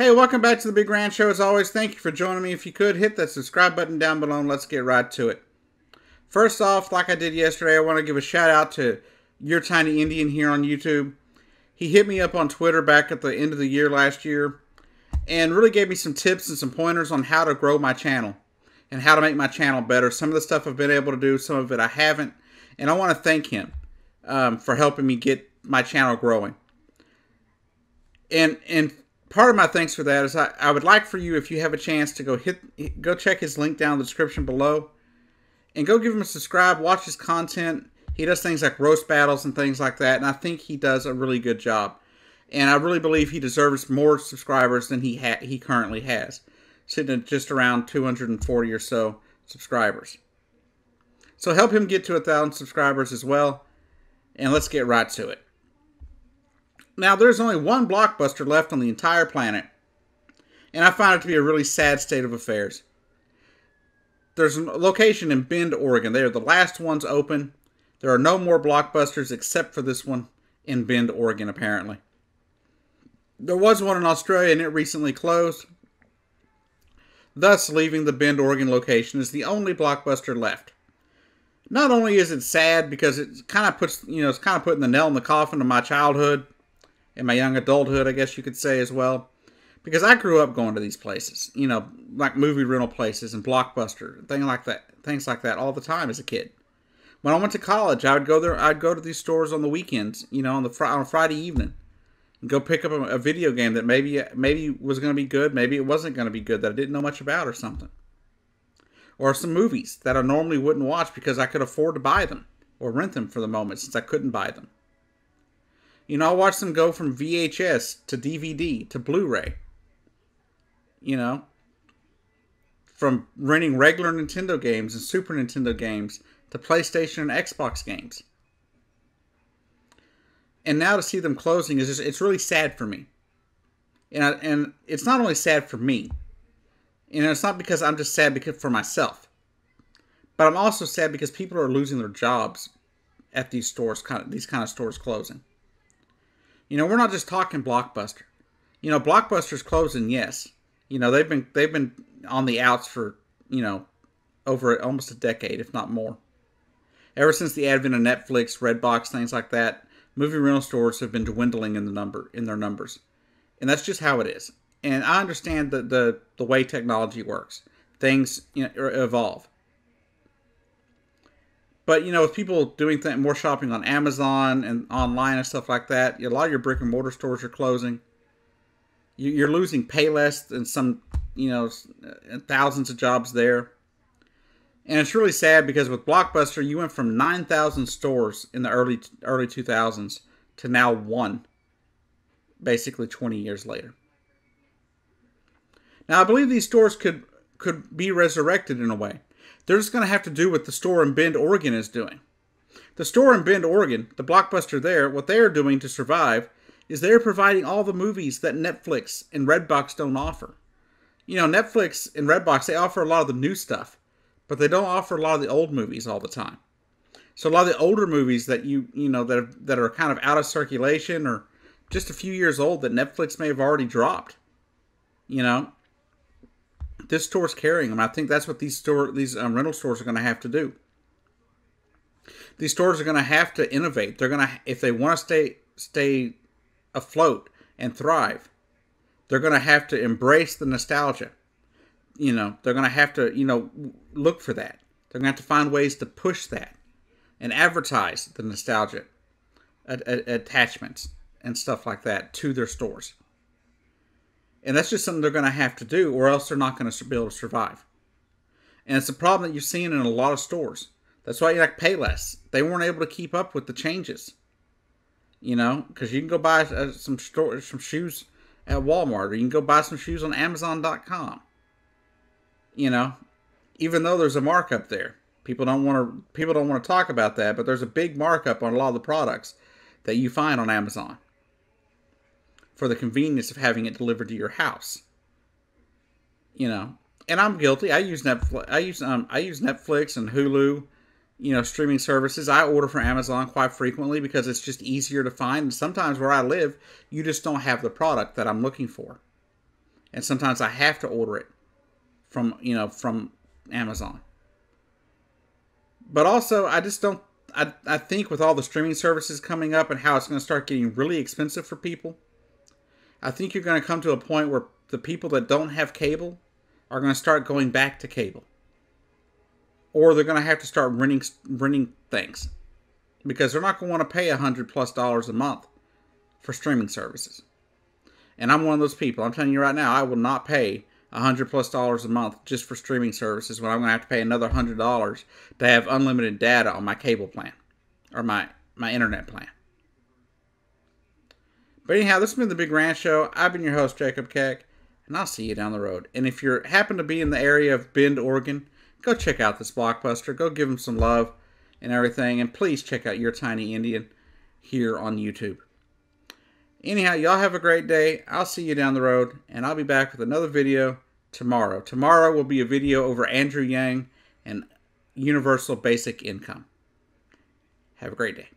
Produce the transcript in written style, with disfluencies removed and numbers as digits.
Hey, welcome back to the Big Grand Show. As always, thank you for joining me. If you could, hit that subscribe button down below and let's get right to it. First off, like I did yesterday, I want to give a shout out to Your Tiny Indian here on YouTube. He hit me up on Twitter back at the end of the year last year and really gave me some tips and some pointers on how to grow my channel and how to make my channel better. Some of the stuff I've been able to do, some of it I haven't. And I want to thank him for helping me get my channel growing. And part of my thanks for that is I would like for you, if you have a chance, to go check his link down in the description below and go give him a subscribe, watch his content. He does things like roast battles and things like that, and I think he does a really good job. And I really believe he deserves more subscribers than he currently has, sitting at just around 240 or so subscribers. So help him get to 1,000 subscribers as well, and let's get right to it. Now, there's only one Blockbuster left on the entire planet, and I find it to be a really sad state of affairs. There's a location in Bend, Oregon. They are the last ones open. There are no more Blockbusters except for this one in Bend, Oregon, apparently. There was one in Australia, and it recently closed, thus leaving the Bend, Oregon location as the only Blockbuster left. Not only is it sad because it kind of puts, it's kind of putting the nail in the coffin of my childhood and my young adulthood, I guess you could say as well. Because I grew up going to these places, like movie rental places and Blockbuster, things like that all the time as a kid. When I went to college, I would go there. I'd go to these stores on the weekends, on a Friday evening, and go pick up a video game that maybe was going to be good, maybe it wasn't going to be good, that I didn't know much about or something. Or some movies that I normally wouldn't watch because I could afford to buy them or rent them for the moment since I couldn't buy them. I watched them go from VHS to DVD to Blu-ray. From renting regular Nintendo games and Super Nintendo games to PlayStation and Xbox games. And now to see them closing it's really sad for me. And it's not only sad for me. It's not because I'm just sad for myself. But I'm also sad because people are losing their jobs at these stores, these kind of stores closing. We're not just talking Blockbuster. Blockbuster's closing, yes. They've been on the outs for, over almost a decade, if not more. Ever since the advent of Netflix, Redbox, things like that, movie rental stores have been dwindling in their numbers. And that's just how it is. And I understand the way technology works. Things evolve. But, with people doing more shopping on Amazon and online and stuff like that, a lot of your brick and mortar stores are closing. You're losing Payless and some, thousands of jobs there. And it's really sad because with Blockbuster, you went from 9,000 stores in the early 2000s to now one, basically 20 years later. Now, I believe these stores could be resurrected in a way. They're just going to have to do what the store in Bend, Oregon is doing. The store in Bend, Oregon, the Blockbuster there, what they are doing to survive is they're providing all the movies that Netflix and Redbox don't offer. Netflix and Redbox, they offer a lot of the new stuff, but they don't offer a lot of the old movies all the time. So a lot of the older movies that that are kind of out of circulation or just a few years old that Netflix may have already dropped, this store's carrying them. I think that's what these rental stores are going to have to do. These stores are going to have to innovate. They're going to, if they want to stay afloat and thrive, they're going to have to embrace the nostalgia. They're going to have to, look for that. They're going to have to find ways to push that and advertise the nostalgia attachments and stuff like that to their stores. And that's just something they're going to have to do, or else they're not going to be able to survive. And it's a problem that you're seeing in a lot of stores. That's why you like Payless. They weren't able to keep up with the changes. Because you can go buy some shoes at Walmart, or you can go buy some shoes on Amazon.com. Even though there's a markup there, people don't want to talk about that, but there's a big markup on a lot of the products that you find on Amazon for the convenience of having it delivered to your house. And I'm guilty. I use Netflix. I use Netflix and Hulu, streaming services. I order from Amazon quite frequently because it's just easier to find. And sometimes where I live, you just don't have the product that I'm looking for. and sometimes I have to order it from from Amazon. But also, I just don't. I think with all the streaming services coming up and how it's going to start getting really expensive for people, I think you're going to come to a point where the people that don't have cable are going to start going back to cable, or they're going to have to start renting things because they're not going to want to pay $100+ a month for streaming services. And I'm one of those people. I'm telling you right now, I will not pay $100+ a month just for streaming services when I'm going to have to pay another $100 to have unlimited data on my cable plan or my internet plan. But anyhow, this has been the Big Ranch Show. I've been your host, Jacob Keck, and I'll see you down the road. And if you happen to be in the area of Bend, Oregon, go check out this Blockbuster. Go give them some love and everything. And please check out Your Tiny Indian here on YouTube. Anyhow, y'all have a great day. I'll see you down the road, and I'll be back with another video tomorrow. Tomorrow will be a video over Andrew Yang and Universal Basic Income. Have a great day.